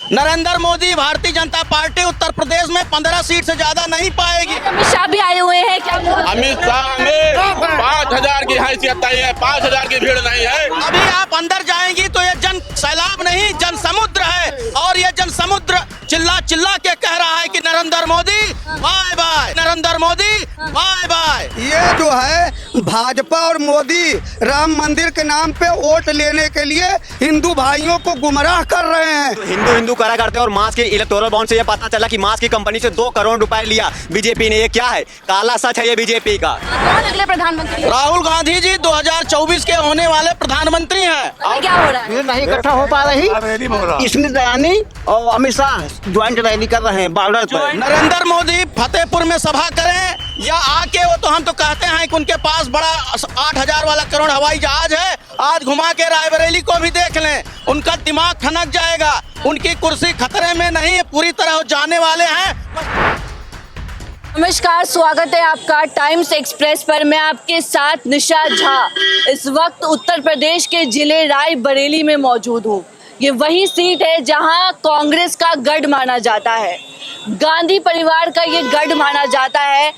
Narendra Modi Bharatiya Janata party Uttar Pradesh में 15 seat से ज्यादा नहीं पाएगी। अमित शाह भी आए हुए हैं क्या? अमित शाह में 5000 की हैसियत नहीं है, 5000 की भीड़ नहीं है। अभी आप अंदर जाएंगी तो ये जन सैलाब नहीं जन समुद्र है, और ये जन समुद्र चिल्ला चिल्ला के कह रहा है कि Narendra Modi bye bye, Narendra Modi bye bye. ये जो है भाजपा और मोदी राम मंदिर के नाम पे वोट लेने के लिए हिंदू भाइयों को गुमराह कर रहे हैं। तो हिंदू करा करते हैं, और मास के इलेक्टोरल बॉन्ड से ये पता चला कि मास की कंपनी से 2 करोड़ रुपए लिया बीजेपी ने। ये क्या है? काला सच है ये बीजेपी का। कौन अगले प्रधानमंत्री? राहुल गांधी जी 2024 के होने वाले प्रधानमंत्री हैं। अभी क्या हो रहा है? ये नहीं इकट्ठा हो पा रही, स्मृति ईरानी और अमित शाह ज्वाइंट रैली कर रहे हैं बॉर्डर पर। नरेंद्र मोदी फतेहपुर में सभा करें या आके, वो तो हम तो कहते हैं कि उनके पास बड़ा 8000 वाला करोड़ हवाई जहाज है, आज घुमा के रायबरेली को भी देख लें, उनका दिमाग ठनक जाएगा। उनकी कुर्सी खतरे में नहीं है, पूरी तरह जाने वाले हैं। नमस्कार, स्वागत है आपका टाइम्स एक्सप्रेस पर। मैं आपके साथ निशा झा इस वक्त उत्तर प्रदेश के जिले रायबरेली में मौजूद हूँ। ये वही सीट है जहां कांग्रेस का गढ़ माना जाता है, गांधी परिवार का ये गढ़ माना जाता है।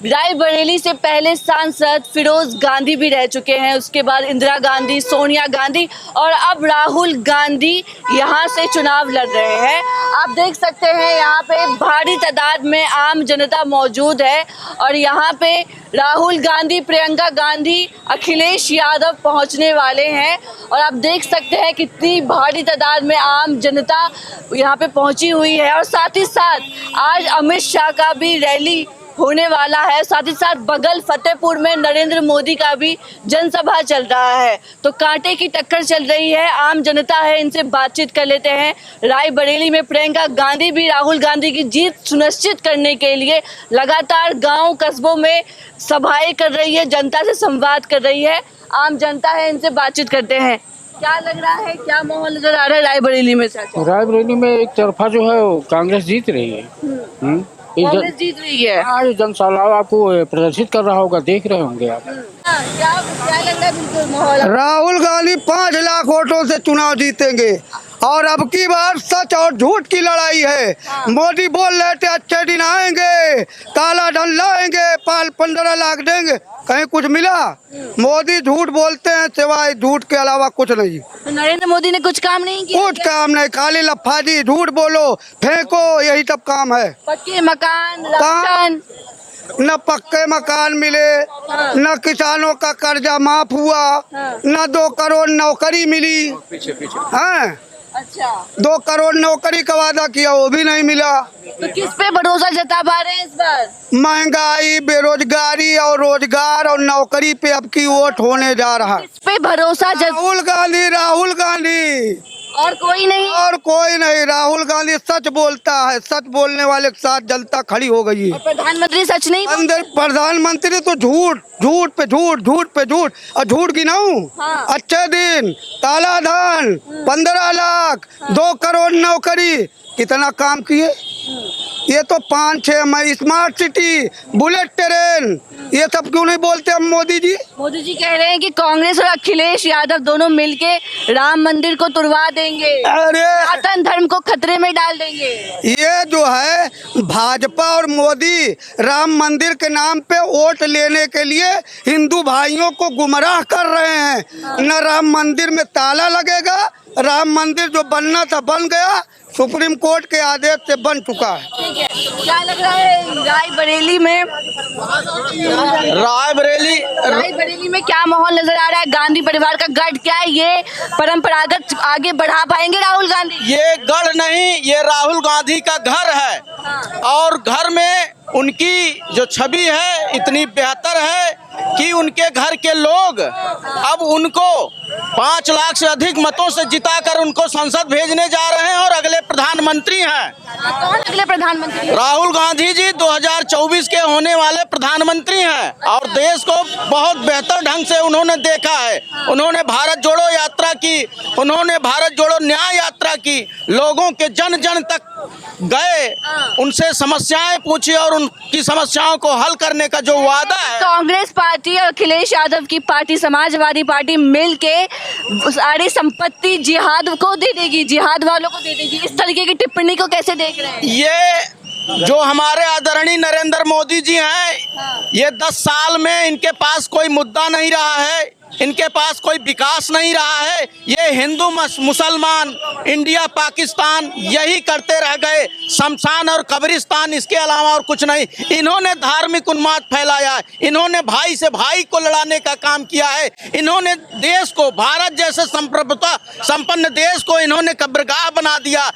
रायबरेली से पहले सांसद फिरोज गांधी भी रह चुके हैं, उसके बाद इंदिरा गांधी, सोनिया गांधी और अब राहुल गांधी यहां से चुनाव लड़ रहे हैं। आप देख सकते हैं यहाँ पे भारी तादाद में आम जनता मौजूद है, और यहाँ पे राहुल गांधी, प्रियंका गांधी, अखिलेश यादव पहुंचने वाले हैं। और आप देख सकते हैं कितनी भारी तादाद में आम जनता यहाँ पे पहुंची हुई है। और साथ ही साथ आज अमित शाह का भी रैली होने वाला है, साथ ही साथ बगल फतेहपुर में नरेंद्र मोदी का भी जनसभा चल रहा है। तो कांटे की टक्कर चल रही है, आम जनता है, इनसे बातचीत कर लेते हैं। रायबरेली में प्रियंका गांधी भी राहुल गांधी की जीत सुनिश्चित करने के लिए लगातार गांव कस्बों में सभाएं कर रही है, जनता से संवाद कर रही है। आम जनता है, इनसे बातचीत करते हैं। क्या लग रहा है, क्या माहौल नजर आ रहा है रायबरेली में? रायबरेली में एक तरफा जो है वो कांग्रेस जीत रही है। कांग्रेस जीत रही है। आज जनसैलाब आपको प्रदर्शित कर रहा होगा, देख रहे होंगे आप। क्या लग रहा है बिल्कुल माहौल? राहुल गांधी 5 लाख वोटों से चुनाव जीतेंगे, और अब की बार सच और झूठ की लड़ाई है। मोदी बोल रहे थे अच्छे दिन आएंगे, काला धन लाएंगे, 15 लाख देंगे, कहीं कुछ मिला? मोदी झूठ बोलते हैं, सिवाय झूठ के अलावा कुछ नहीं। तो नरेंद्र मोदी ने कुछ काम नहीं किया? कुछ काम नहीं, खाली लफाजी, झूठ बोलो, फेंको, यही सब काम है। पक्के मकान, राशन, न पक्के मकान मिले, न किसानों का कर्जा माफ हुआ, न 2 करोड़ नौकरी मिली। हैं? अच्छा, 2 करोड़ नौकरी का वादा किया, वो भी नहीं मिला। तो किस पे भरोसा जता पा रहे हैं इस बार? महंगाई, बेरोजगारी और रोजगार और नौकरी पे अब की वोट होने जा रहा है। किस पे भरोसा राहुल गांधी, राहुल गांधी, और कोई नहीं? और कोई नहीं। राहुल गांधी सच बोलता है, सच बोलने वाले के साथ जनता खड़ी हो गई है। और प्रधानमंत्री सच नहीं? अंदर प्रधानमंत्री तो झूठ, झूठ पे झूठ, झूठ पे झूठ। और झूठ गिनाऊं? हाँ। अच्छे दिन, काला धन, 15 लाख, 2 करोड़ नौकरी, कितना काम किए? ये तो 5-6 मई, स्मार्ट सिटी, बुलेट ट्रेन, ये सब क्यों नहीं बोलते हम मोदी जी? मोदी जी कह रहे हैं कि कांग्रेस और अखिलेश यादव दोनों मिलके राम मंदिर को तुड़वा देंगे, अरे सनातन धर्म को खतरे में डाल देंगे। ये जो है भाजपा और मोदी राम मंदिर के नाम पे वोट लेने के लिए हिंदू भाइयों को गुमराह कर रहे हैं। न राम मंदिर में ताला लगेगा, राम मंदिर जो बनना था बन गया, सुप्रीम कोर्ट के आदेश से बन चुका है। ठीक है, क्या लग रहा है रायबरेली में? रायबरेली में क्या माहौल नजर आ रहा है? गांधी परिवार का गढ़, क्या है ये परंपरागत आगे बढ़ा पाएंगे राहुल गांधी? ये गढ़ नहीं, ये राहुल गांधी का घर है, और घर में उनकी जो छवि है इतनी बेहतर है कि उनके घर के लोग अब उनको 5 लाख से अधिक मतों से जिताकर उनको संसद भेजने जा रहे हैं, और अगले प्रधानमंत्री हैं। कौन अगले प्रधानमंत्री? राहुल गांधी जी 2024 के होने वाले प्रधानमंत्री हैं, और देश को बहुत बेहतर ढंग से उन्होंने देखा है। उन्होंने भारत जोड़ो यात्रा की, उन्होंने भारत जोड़ो न्याय यात्रा की, लोगों के जन जन तक गए, उनसे समस्याएं पूछी और उनकी समस्याओं को हल करने का जो वादा है। कांग्रेस पार्टी और अखिलेश यादव की पार्टी, समाजवादी पार्टी मिलके सारी संपत्ति जिहाद को दे देगी, जिहाद वालों को दे देगी, इस इस तरीके की टिप्पणी को कैसे देख रहे हैं? ये जो हमारे आदरणीय नरेंद्र मोदी जी हैं, ये 10 साल में इनके पास कोई मुद्दा नहीं रहा है, इनके पास कोई विकास नहीं रहा है। ये हिंदू मुसलमान, इंडिया पाकिस्तान यही करते रह गए, शमशान और कब्रिस्तान, इसके अलावा और कुछ नहीं। इन्होंने धार्मिक उन्माद फैलाया है, इन्होंने भाई से भाई को लड़ाने का काम किया है, इन्होंने देश को, भारत जैसे संप्रभुता संपन्न देश को इन्होंने कब्रगाह बना दिया।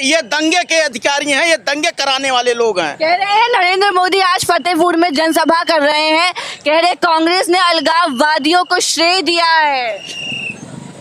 ये दंगे के अधिकारी हैं, ये दंगे कराने वाले लोग हैं। कह रहे हैं नरेंद्र मोदी आज फतेहपुर में जनसभा कर रहे हैं, कह रहे कांग्रेस ने अलगाववादियों को श्रेय दिया है।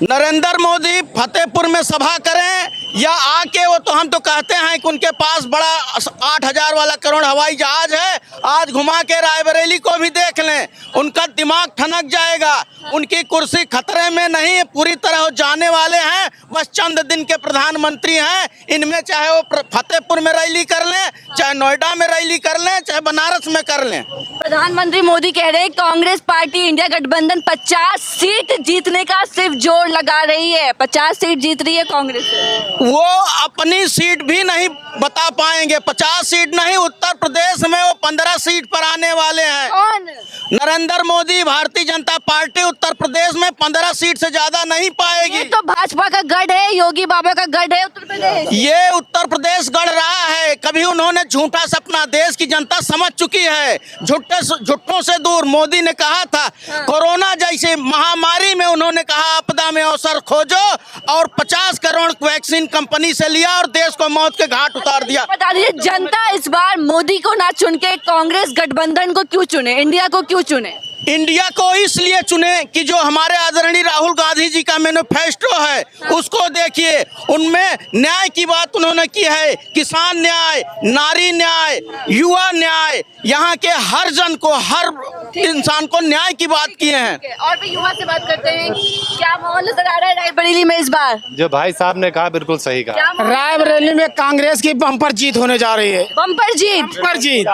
नरेंद्र मोदी फतेहपुर में सभा करें या आके, वो तो हम तो कहते हैं कि उनके पास बड़ा 8,000 वाला करोड़ हवाई जहाज है, आज घुमा के रायबरेली को भी देख लें, उनका दिमाग ठनक जाएगा। उनकी कुर्सी खतरे में नहीं है, पूरी तरह जाने वाले हैं, बस चंद दिन के प्रधानमंत्री हैं। इनमें चाहे वो फतेहपुर में रैली कर लें, चाहे नोएडा में रैली कर लें, चाहे बनारस में कर लें। प्रधानमंत्री मोदी कह रहे हैं कांग्रेस पार्टी इंडिया गठबंधन 50 सीट जीतने का सिर्फ जोर लगा रही है। 50 सीट जीत रही है कांग्रेस। वो अपनी सीट भी नहीं बता पाएंगे। 50 सीट नहीं, उत्तर प्रदेश में वो 15 सीट पर आने वाले हैं। कौन? नरेंद्र मोदी, भारतीय जनता पार्टी उत्तर प्रदेश में 15 सीट से ज्यादा नहीं पाएगी। ये तो भाजपा का गढ़ है, योगी बाबा का गढ़ है उत्तर प्रदेश। ये उत्तर प्रदेश गढ़ रहा है, कभी उन्होंने झूठा सपना, देश की जनता समझ चुकी है। झूठों से दूर। मोदी ने कहा था कोरोना जैसे महामारी में, उन्होंने कहा आपदा में अवसर खोजो, और 50 करोड़ वैक्सीन कंपनी से लिया और देश को मौत के घाट उतार दिया। बता दीजिए जनता इस बार मोदी को ना चुन के कांग्रेस गठबंधन को क्यों चुने, इंडिया को क्यों चुने? इंडिया को इसलिए चुने कि जो हमारे आदरणीय राहुल गांधी जी का मैनिफेस्टो है, उसको देखिए, उनमें न्याय की बात उन्होंने की है। किसान न्याय, नारी न्याय, युवा न्याय, यहाँ के हर जन को, हर इंसान को न्याय की बात किए हैं। और भी युवा से बात करते हैं, क्या माहौल नजर आ रहा है रायबरेली में इस बार? जो भाई साहब ने कहा बिल्कुल सही कहा। रायबरेली में कांग्रेस की बम्पर जीत होने जा रही है। बम्पर जीत? बम्पर जीत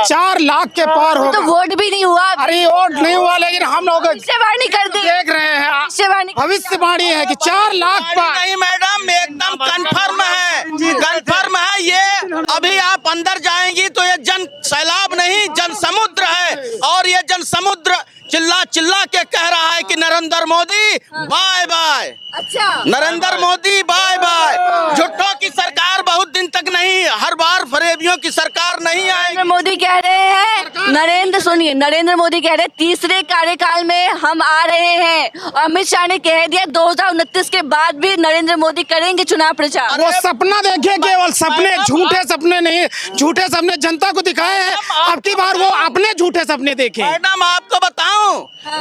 4 लाख के पार हो। तो वोट भी नहीं हुआ। अरे वोट नहीं हुआ, लेकिन हम लोग भविष्यवाणी करते देख रहे हैं, भविष्यवाणी है कि 4 लाख पार। नहीं मैडम, एकदम कन्फर्म है, कन्फर्म है। ये अभी आप अंदर जाएंगी तो ये जन सैलाब नहीं, जन समुद्र है, और ये जन समुद्र चिल्ला चिल्ला के कह रहा है कि नरेंद्र मोदी बाय बाय। अच्छा, नरेंद्र मोदी बाय बाय। झूठों की सरकार बहुत दिन तक नहीं, हर बार फरेबियों की सरकार नहीं आएगी। नरेंद्र मोदी कह रहे हैं, नरेंद्र मोदी कह रहे हैं तीसरे कार्यकाल में हम आ रहे हैं। अमित शाह ने कह दिया 2029 के बाद भी नरेंद्र मोदी करेंगे चुनाव प्रचार। वो सपना देखे, केवल सपने, झूठे सपने नहीं, झूठे सपने जनता को दिखाए हैं। अब की बार वो अपने झूठे सपने देखे। मैडम आपको बताऊं,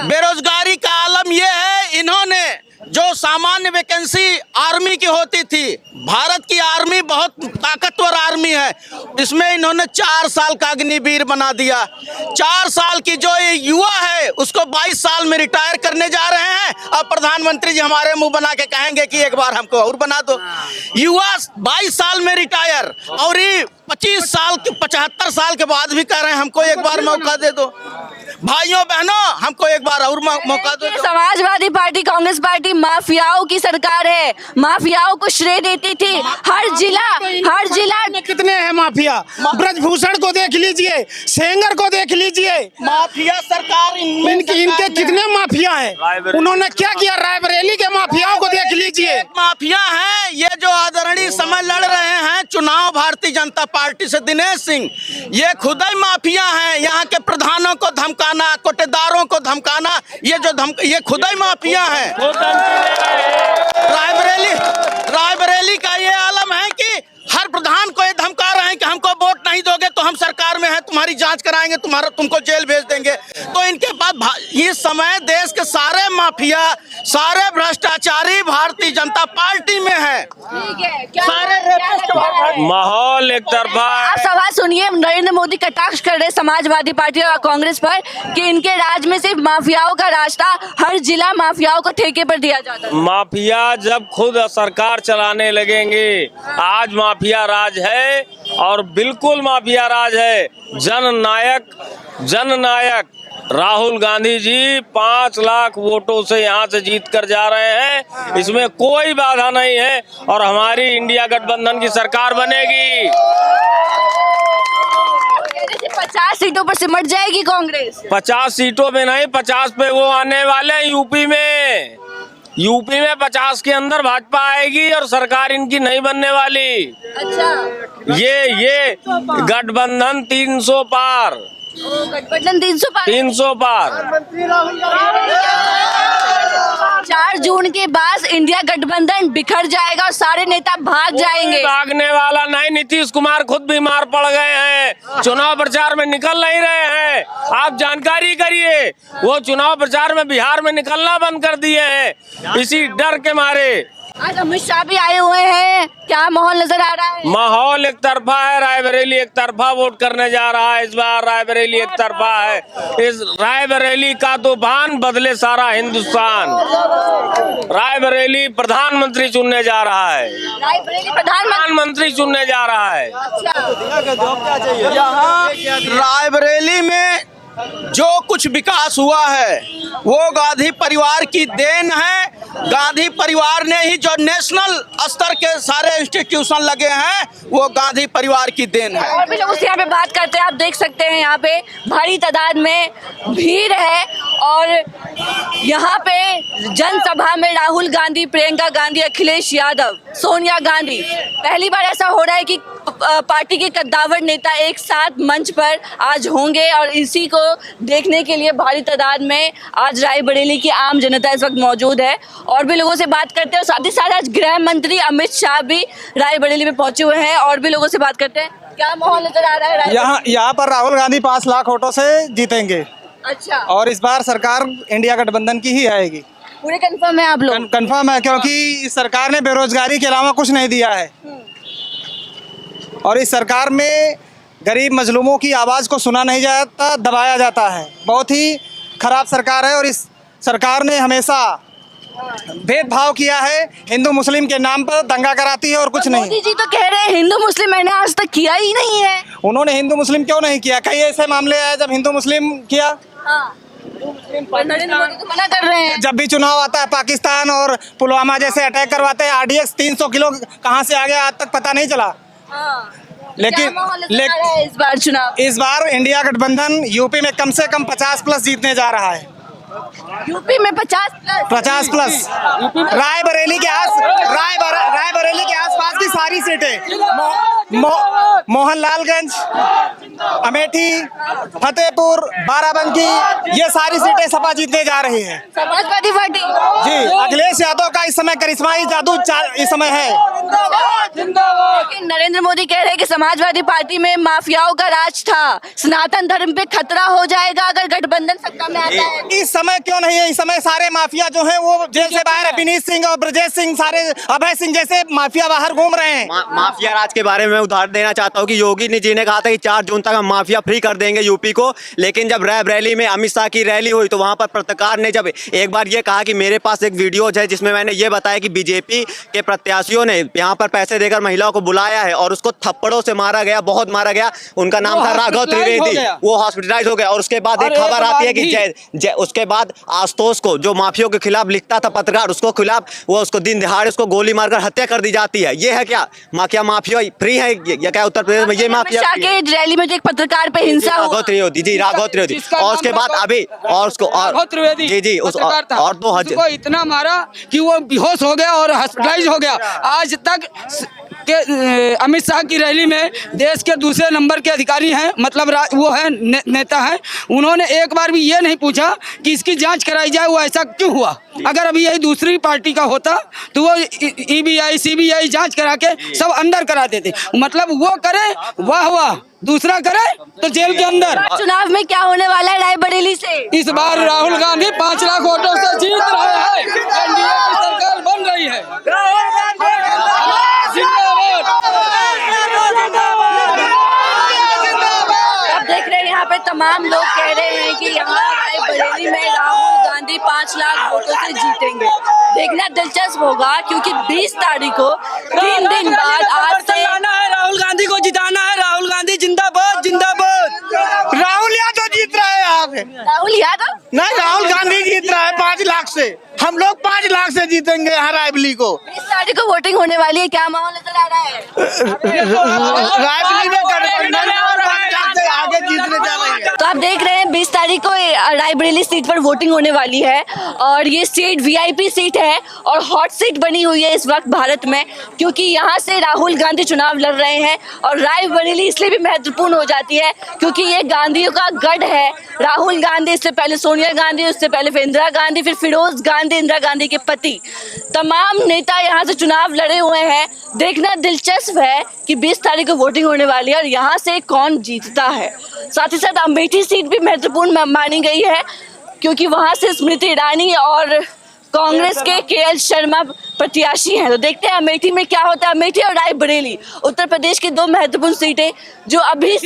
बेरोजगारी का आलम ये है, इन्होंने जो सामान्य वैकेंसी आर्मी की होती थी, भारत की आर्मी बहुत ताकतवर आर्मी है, इसमें इन्होंने 4 साल का अग्निवीर बना दिया। 4 साल की जो ये युवा है उसको 22 साल में रिटायर करने जा रहे हैं। अब प्रधानमंत्री जी हमारे मुंह बना के कहेंगे कि एक बार हमको और बना दो। युवा 22 साल में रिटायर, और ये 25 साल के 75 साल के बाद भी कह रहे हैं हमको एक बार मौका दे दो। भाइयों बहनों, हमको एक बार और मौका दो। समाजवादी पार्टी, कांग्रेस पार्टी माफियाओं की सरकार है, माफियाओं को श्रेय देती थी। हर जिला में कितने हैं माफिया? ब्रजभूषण को देख लीजिए, सेंगर को देख लीजिए, माफिया सरकार इनके कितने माफिया हैं? उन्होंने क्या किया? रायबरेली के माफियाओं को देख लीजिए। माफिया हैं ये जो आदरणीय समय लड़ रहे हैं चुनाव भारतीय जनता पार्टी से, दिनेश सिंह, ये खुद ही माफिया हैं। यहाँ के प्रधानों को धमकाना, कोटेदारों को धमकाना, ये खुद ही माफिया हैं। रायबरेली का ये आलम है कि हर प्रधान को ये धमका रहे हैं कि हमको वोट नहीं दोगे तो हम सरकार में हैं, तुम्हारी जांच कराएंगे, तुमको जेल भेज देंगे। तो इनके पास ये समय देश के सारे माफिया, सारे भ्रष्टाचारी भारतीय जनता पार्टी में है। सारे माहौल एक तरफा। आप सवाल सुनिए, नरेंद्र मोदी कटाक्ष कर रहे समाजवादी पार्टी और कांग्रेस पर कि इनके राज में सिर्फ माफियाओं का राज था, हर जिला माफियाओं को ठेके पर दिया जाता है। माफिया जब खुद सरकार चलाने लगेंगे, आज माफिया राज है और बिल्कुल माफिया राज है। जननायक राहुल गांधी जी 5 लाख वोटों से यहाँ से जीत कर जा रहे हैं, इसमें कोई बाधा नहीं है और हमारी इंडिया गठबंधन की सरकार बनेगी। 50 सीटों पर सिमट जाएगी कांग्रेस। 50 सीटों में नहीं, 50 पे वो आने वाले हैं यूपी में। यूपी में 50 के अंदर भाजपा आएगी और सरकार इनकी नहीं बनने वाली। अच्छा, ये गठबंधन 300 पार, गठबंधन 300 पार। 4 जून के बाद इंडिया गठबंधन बिखर जाएगा और सारे नेता भाग जाएंगे। भागने वाला नहीं, नीतीश कुमार खुद बीमार पड़ गए हैं, चुनाव प्रचार में निकल नहीं रहे हैं। आप जानकारी करिए, वो चुनाव प्रचार में बिहार में निकलना बंद कर दिए हैं इसी डर के मारे। आज अमित शाह भी आए हुए हैं, क्या माहौल नजर आ रहा है? माहौल एक तरफा है, रायबरेली एक तरफा वोट करने जा रहा है। इस बार रायबरेली एक तरफा है। इस रायबरेली का तूफान बदले सारा हिंदुस्तान। रायबरेली प्रधानमंत्री चुनने जा रहा है, रायबरेली प्रधानमंत्री चुनने जा रहा है। यहाँ रायबरेली में जो कुछ विकास हुआ है वो गांधी परिवार की देन है। गांधी परिवार ने ही जो नेशनल स्तर के सारे इंस्टीट्यूशन लगे हैं वो गांधी परिवार की देन है। और भी लोग उससे यहाँ पे बात करते हैं, आप देख सकते हैं यहाँ पे भारी तादाद में भीड़ है और यहाँ पे जनसभा में राहुल गांधी, प्रियंका गांधी, अखिलेश यादव, सोनिया गांधी, पहली बार ऐसा हो रहा है कि पार्टी के कद्दावर नेता एक साथ मंच पर आज होंगे और इसी को देखने के लिए भारी तादाद में आज रायबरेली की आम जनता इस वक्त मौजूद है। और भी लोगों से बात करते हैं, साथ ही साथ आज गृह मंत्री अमित शाह भी रायबरेली में पहुंचे हुए हैं। और भी लोगों से बात करते हैं, क्या माहौल नजर आ रहा है? यहाँ पर राहुल गांधी 5 लाख वोटों से जीतेंगे। अच्छा, और इस बार सरकार इंडिया गठबंधन की ही आएगी। पूरे कंफर्म है आप लोग? कंफर्म है, क्योंकि इस सरकार ने बेरोजगारी के अलावा कुछ नहीं दिया है और इस सरकार में गरीब मजलूमों की आवाज़ को सुना नहीं जाता, दबाया जाता है। बहुत ही खराब सरकार है और इस सरकार ने हमेशा भेदभाव किया है, हिंदू मुस्लिम के नाम पर दंगा कराती है और कुछ नहीं। मोदी जी तो कह रहे हैं हिंदू मुस्लिम मैंने आज तक किया ही नहीं है। उन्होंने हिंदू मुस्लिम क्यों नहीं किया? कई ऐसे मामले आए जब हिंदू मुस्लिम किया। हाँ, नरेंद्र मोदी तो मना कर रहे हैं। जब भी चुनाव आता है पाकिस्तान और पुलवामा जैसे अटैक करवाते हैं, RDX 300 किलो कहाँ से आ गया आज तक पता नहीं चला। लेकिन इस बार चुनाव, इस बार इंडिया गठबंधन यूपी में कम से कम 50+ जीतने जा रहा है। यूपी में 50+। रायबरेली के आसपास की सारी सीटें, मोहनलालगंज, अमेठी, फतेहपुर, बाराबंकी, ये सारी सीटें सपा जीतने जा रही है। समाजवादी पार्टी जी, अखिलेश यादव का इस समय करिश्माई जादू इस समय है। लेकिन नरेंद्र मोदी कह रहे हैं कि समाजवादी पार्टी में माफियाओं का राज था, सनातन धर्म पे खतरा हो जाएगा अगर गठबंधन सत्ता में आता है। इस समय क्यों नहीं है? इस समय सारे माफिया जो हैं वो जेल से बाहर है। विनीत सिंह और ब्रजेश सिंह, सारे अभय सिंह जैसे माफिया बाहर घूम रहे हैं। माफिया राज के बारे में उदाहरण देना चाहता हूँ कि योगी जी ने कहा था कि 4 जून तक हम माफिया फ्री कर देंगे यूपी को। लेकिन जब रायबरेली में अमित शाह की रैली हुई तो वहां पर पत्रकार ने जब एक बार ये कहा कि मेरे पास एक वीडियो है जिसमें मैंने ये बताया कि बीजेपी के प्रत्याशियों ने यहाँ पर पैसे देकर महिलाओं को बुलाया है और उसको थप्पड़ों से मारा गया, बहुत मारा गया। उनका नाम था राघव त्रिवेदी, वो हॉस्पिटलाइज हो गया। और उसके बाद एक खबर आती है कि उसके बाद आशुतोष को, जो माफियों के खिलाफ लिखता था पत्रकार, उसको खिलाफ उसको दिन दिहाड़े उसको गोली मारकर हत्या कर दी जाती है। ये है क्या माफिया फ्री है या क्या उत्तर प्रदेश में? ये माफिया के रैली में जो एक पत्रकार पे हिंसा हुआ, राघव त्रिवेदी और उसके बाद अभी और उसको जी और 2000 इतना मारा कि वो बेहोश हो गया और हॉस्पिटलाइज हो गया। आज तक के अमित शाह की रैली में देश के दूसरे नंबर के अधिकारी हैं, मतलब वो है नेता हैं, उन्होंने एक बार भी ये नहीं पूछा कि इसकी जांच कराई जाए, वो ऐसा क्यों हुआ। अगर अभी यही दूसरी पार्टी का होता तो वो EBI CBI जांच करा के सब अंदर करा देते। मतलब वो करे वाह, दूसरा करे तो जेल के अंदर। चुनाव में क्या होने वाला है रायबरेली से? इस बार राहुल गांधी 5 लाख वोटों से जीत रहे हैं, एनडीए की सरकार बन रही है। आप देख रहे हैं यहाँ पे तमाम लोग कह रहे हैं कि यहाँ रायबरेली में राहुल गांधी 5 लाख वोटों से जीतेंगे। देखना दिलचस्प होगा क्योंकि 20 तारीख को 3 दिन बाद आज से राहुल गांधी को जिताना है। राहुल गांधी जिंदाबाद जिंदाबाद। राहुल यादव जीत रहे हैं यहाँ पे। राहुल जीतेंगे यहाँ रायबरेली को। 20 तारीख को वोटिंग होने वाली है, क्या माहौल नजर आ रहा है? रायबरेली में गठबंधन आगे जीतने जा रही है। तो आप देख रहे हैं 20 तारीख को रायबरेली सीट पर वोटिंग होने वाली है और ये सीट वीआईपी सीट है और हॉट सीट बनी हुई है इस वक्त भारत में, क्योंकि यहाँ से राहुल गांधी चुनाव लड़ रहे हैं। और रायबरेली इसलिए भी महत्वपूर्ण हो जाती है क्योंकि ये गांधियों का गढ़ है। राहुल गांधी, इससे पहले सोनिया गांधी, उससे पहले फिर इंदिरा गांधी, फिर फिरोज गांधी, इंदिरा गांधी के पति, तमाम नेता यहाँ से चुनाव लड़े हुए हैं। देखना दिलचस्प है कि 20 तारीख को वोटिंग होने वाली है और यहाँ से कौन जीतता है। साथ ही साथ अमेठी सीट भी महत्वपूर्ण मानी गई है क्योंकि वहाँ से स्मृति ईरानी और कांग्रेस के केएल शर्मा प्रत्याशी हैं। तो देखते हैं अमेठी में क्या होता है। अमेठी और रायबरेली उत्तर प्रदेश की दो महत्वपूर्ण सीटें जो अभी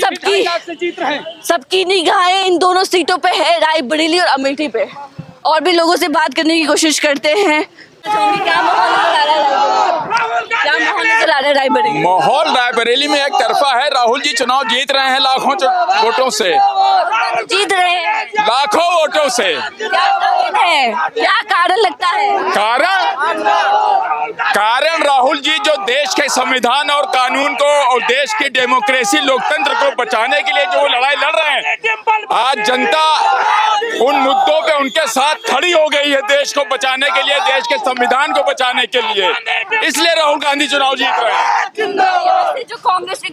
सबकी निगाहें इन दोनों सीटों पे है, रायबरेली और अमेठी पे। और भी लोगों से बात करने की कोशिश करते हैं। क्या माहौल नजर आ रहा है रायबरेली? माहौल रायबरेली में एक तरफा है। राहुल जी चुनाव जीत रहे हैं लाखों वोटों से, जीत रहे हैं लाखों वोटों से। क्या कारण लगता है? कारण राहुल जी जो देश के संविधान और कानून को और देश की डेमोक्रेसी लोकतंत्र को बचाने के लिए जो लड़ाई लड़ रहे हैं, आज जनता उन मुद्दों पे उनके साथ खड़ी हो गई है। देश को बचाने के लिए, देश के संविधान को बचाने के लिए, इसलिए राहुल गांधी चुनाव जीत रहे हैं। जो कांग्रेस के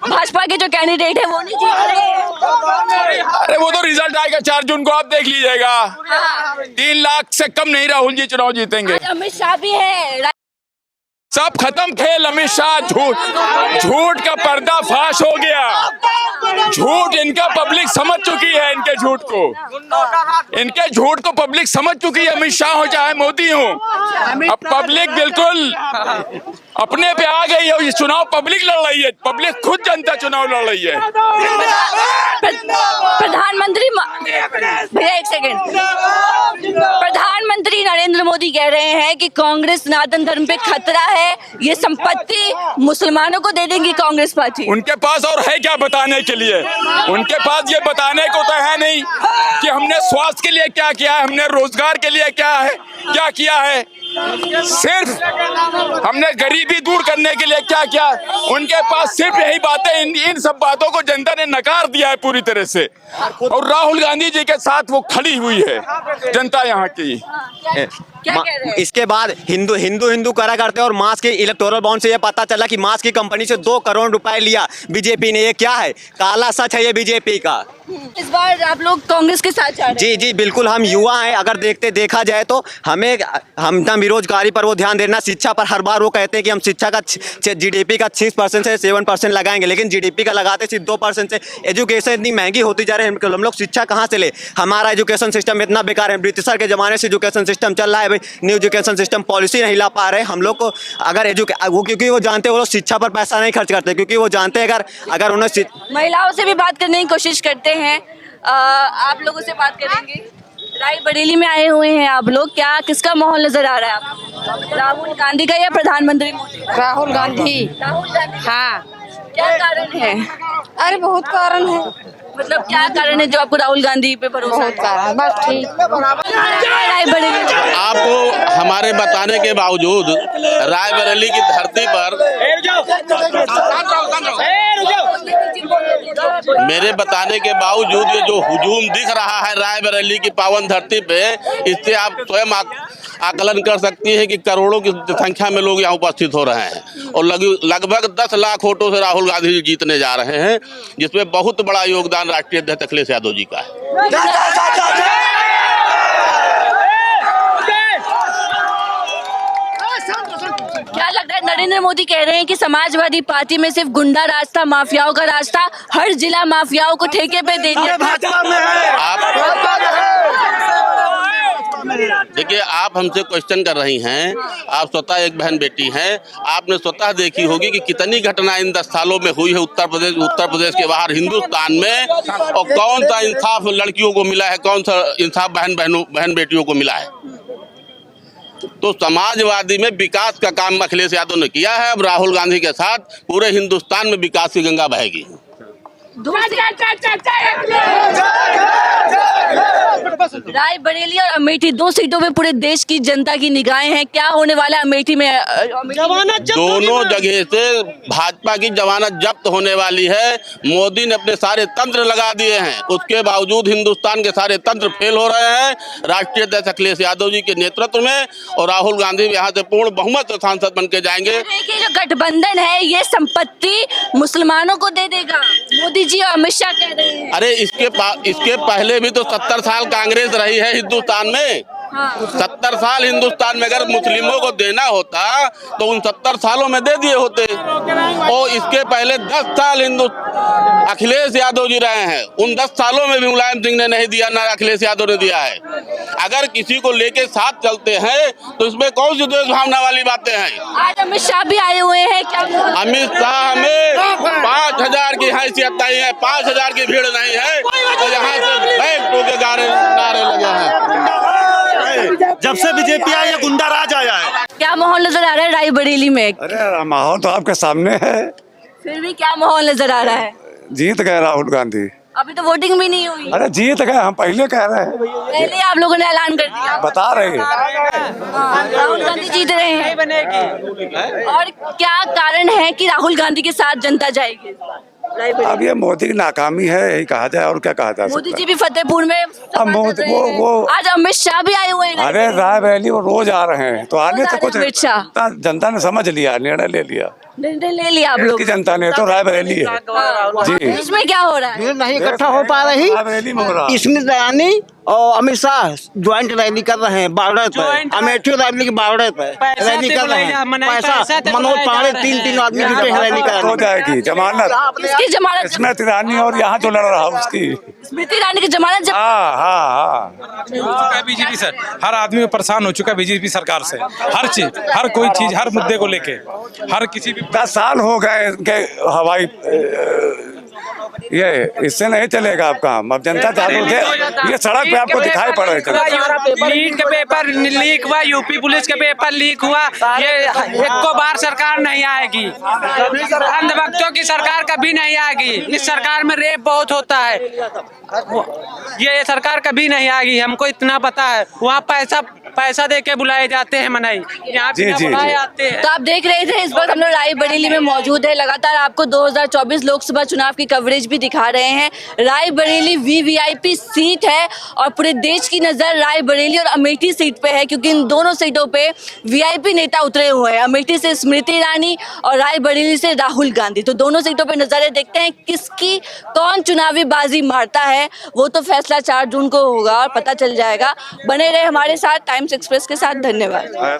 भाजपा के जो कैंडिडेट है वो नहीं जीत रहे हैं। अरे वो तो रिजल्ट आएगा 4 जून को, आप देख लीजिएगा। 3 लाख से कम नहीं राहुल जी चुनाव जीतेंगे। अमित शाह भी है। सब खत्म खेल। अमित शाह झूठ का पर्दाफाश हो गया। झूठ इनका पब्लिक समझ चुकी है। इनके झूठ को पब्लिक समझ चुकी है। अमित शाह हो चाहे मोदी हो, अब पब्लिक बिल्कुल अपने पे आ गई है। ये चुनाव पब्लिक लड़ रही है, पब्लिक खुद जनता चुनाव लड़ रही है। प्रधानमंत्री भैया एक सेकंड, प्रधानमंत्री नरेंद्र मोदी कह रहे हैं कि कांग्रेस सनातन धर्म पे खतरा है, ये संपत्ति मुसलमानों को दे देंगी कांग्रेस पार्टी। उनके पास और है क्या बताने के लिए? उनके पास ये बताने को तो है नहीं कि हमने स्वास्थ्य के लिए क्या किया है, हमने रोजगार के लिए क्या किया है, सिर्फ हमने गरीबी दूर करने के लिए क्या किया। उनके पास सिर्फ यही बातें, इन सब बातों को जनता ने नकार दिया है पूरी तरह से। और राहुल गांधी जी के साथ वो खड़ी हुई है जनता यहाँ की। क्या कह रहे हैं? इसके बाद हिंदू करा करते हैं और मास के इलेक्टोरल बॉन्ड से ये पता चला कि मास की कंपनी से 2 करोड़ रुपए लिया बीजेपी ने। ये क्या है? काला सच है ये बीजेपी का। इस बार आप लोग कांग्रेस के साथ जा रहे हैं? जी बिल्कुल, हम युवा हैं। अगर देखा जाए तो हम बेरोजगारी पर वो ध्यान देना, शिक्षा पर हर बार वो कहते हैं कि हम शिक्षा का जीडीपी का 6% से 7% लगाएंगे, लेकिन जीडीपी का लगाते सिर्फ 2% से। एजुकेशन इतनी महंगी होती जा रही है, हम लोग शिक्षा कहाँ से ले? हमारा एजुकेशन सिस्टम इतना बेकार है। ब्रिटिशर के जमाने से एजुकेशन सिस्टम चल रहा है भाई, न्यू एजुकेशन सिस्टम पॉलिसी नहीं ला पा रहे हम लोग को। अगर क्योंकि वो जानते हैं वो लोग शिक्षा पर पैसा नहीं खर्च करते, क्योंकि वो जानते हैं अगर उन्हें। महिलाओं से भी बात करने की कोशिश करते हैं। आप लोगों से बात करेंगे। रायबरेली में आए हुए हैं आप लोग, क्या किसका माहौल नजर आ रहा है आपको? राहुल गांधी का या प्रधानमंत्री मोदी? राहुल गांधी। हाँ, क्या कारण है? अरे बहुत कारण है। मतलब क्या कारण है जो आपको राहुल गांधी पे भरोसा है? कारण बस ठीक। रायबरेली आपको हमारे बताने के बावजूद रायबरेली की धरती पर, मेरे बताने के बावजूद ये जो हुजूम दिख रहा है रायबरेली की पावन धरती पे, इससे आप स्वयं आकलन कर सकती हैं कि करोड़ों की संख्या में लोग यहाँ उपस्थित हो रहे हैं और लगभग 10 लाख वोटों से राहुल गांधी जी जीतने जा रहे हैं, जिसमें बहुत बड़ा योगदान राष्ट्रीय अध्यक्ष अखिलेश यादव जी का है। क्या लगता है? नरेंद्र मोदी कह रहे हैं कि समाजवादी पार्टी में सिर्फ गुंडा राज था, माफियाओं का राज था, हर जिला माफियाओं को ठेके पे दे दिया। देखिए, आप हमसे क्वेश्चन कर रही हैं, आप स्वतः एक बहन बेटी हैं, आपने स्वतः देखी होगी कि कितनी घटना इन 10 सालों में हुई है उत्तर प्रदेश के बाहर, हिंदुस्तान में, और कौन सा इंसाफ लड़कियों को मिला है, कौन सा इंसाफ बहन बेटियों को मिला है। तो समाजवादी में विकास का काम अखिलेश यादव ने किया है। अब राहुल गांधी के साथ पूरे हिंदुस्तान में विकास की गंगा बहेगी। रायबरेली और अमेठी दो सीटों पे पूरे देश की जनता की निगाहें हैं। क्या होने वाला है अमेठी में? दोनों जगह से भाजपा की जमानत जब्त होने वाली है। मोदी ने अपने सारे तंत्र लगा दिए हैं, उसके बावजूद हिंदुस्तान के सारे तंत्र फेल हो रहे हैं। राष्ट्रीय अध्यक्ष अखिलेश यादव जी के नेतृत्व में और राहुल गांधी यहाँ से पूर्ण बहुमत से सांसद बन के जाएंगे। कि जो गठबंधन है ये संपत्ति मुसलमानों को दे देगा, मोदी जी और अमित शाह कह रहे हैं। अरे इसके पहले भी तो 70 साल कांग्रेस रही है हिंदुस्तान में। 70 साल हिंदुस्तान में अगर मुस्लिमों को देना होता तो उन 70 सालों में दे दिए होते। और इसके पहले 10 साल अखिलेश यादव जी रहे हैं, उन 10 सालों में भी मुलायम सिंह ने नहीं दिया, ना अखिलेश यादव ने दिया है। अगर किसी को लेके साथ चलते हैं तो इसमें कौन सी द्वेष भावना वाली बातें हैं? आज अमित शाह भी आए हुए हैं। क्या अमित शाह में 5000 की हैसियत नहीं है, 5000 की भीड़ नहीं है, तो यहाँ से बैठ टोके नारे लगे हैं। जब से बीजेपी आया गुंडा राज आया है। क्या माहौल नजर आ रहा है रायबरेली में? अरे माहौल तो आपके सामने है, फिर भी क्या माहौल नजर आ रहा है? जीत गए राहुल गांधी। अभी तो वोटिंग भी नहीं हुई। अरे जीत गए, हम पहले कह रहे हैं, पहले आप लोगों ने ऐलान कर दिया। बता रहे हैं। राहुल गांधी जीत रहे हैं। और क्या कारण है कि राहुल गांधी के साथ जनता जाएगी? अब ये मोदी की नाकामी है, यही कहा जाए, और क्या कहा जा सकता है। मोदी जी भी फतेहपुर में अब मोदी वो आज अमित शाह भी आए हुए हैं। अरे रायबरेली वो रोज आ रहे हैं, तो आने तो कुछ अमित शाह जनता ने समझ लिया, निर्णय ले लिया, निर्णय ले लिया आप लोग की जनता ने। तो रायबरेली है जी। इसमें क्या हो रहा है? भीड़ नहीं इकट्ठा हो पा रही, रायबरेली में हो रहा है। स्मृति ईरानी और अमित शाह ज्वाइंट रैली कर रहे हैं बॉर्डर पर, अमेठी रैली के बॉर्डर पर रैली कर रहे हैं। पैसा मनोज पांडे 3 आदमी जुटे हैं रैली कराने। हो जाएगी जमानत, किसकी जमानत? स्मृति ईरानी और यहाँ जो लड़ रहा उसकी, स्मृति ईरानी की जमानत जब हाँ। बीजेपी से हर आदमी परेशान हो चुका है बीजेपी सरकार से, हर चीज, हर कोई चीज, हर मुद्दे को लेके, हर किसी भी 10 साल हो गए इनके हवाई ये इससे नहीं चलेगा आप काम। अब जनता चालू थे, ये सड़क पे आपको दिखाई पड़ रहे थे। नीट के पेपर लीक हुआ, यूपी पुलिस के पेपर लीक हुआ, ये एक को बार सरकार नहीं आएगी, अंधभक्तों की सरकार कभी नहीं आएगी। इस सरकार में रेप बहुत होता है, ये सरकार कभी नहीं आएगी, हमको इतना पता है। वहाँ पैसा दे के बुलाए जाते हैं मनाई, यहाँ पे बुलाए आते हैं। तो आप देख रहे थे इस वक्त हम लोग रायबरेली में मौजूद है। लगातार आपको 2024 लोकसभा चुनाव की कवरेज भी दिखा रहे हैं। रायबरेली वीवीआईपी सीट है और पूरे देश की नजर रायबरेली और अमेठी सीट पे है, क्योंकि इन दोनों सीटों पे वीआईपी नेता उतरे हुए हैं। अमेठी से स्मृति ईरानी और रायबरेली से राहुल गांधी। तो दोनों सीटों पे नजरें देखते हैं किसकी कौन चुनावी बाजी मारता है, वो तो फैसला 4 जून को होगा और पता चल जाएगा। बने रहे हमारे साथ टाइम्स एक्सप्रेस के साथ। धन्यवाद।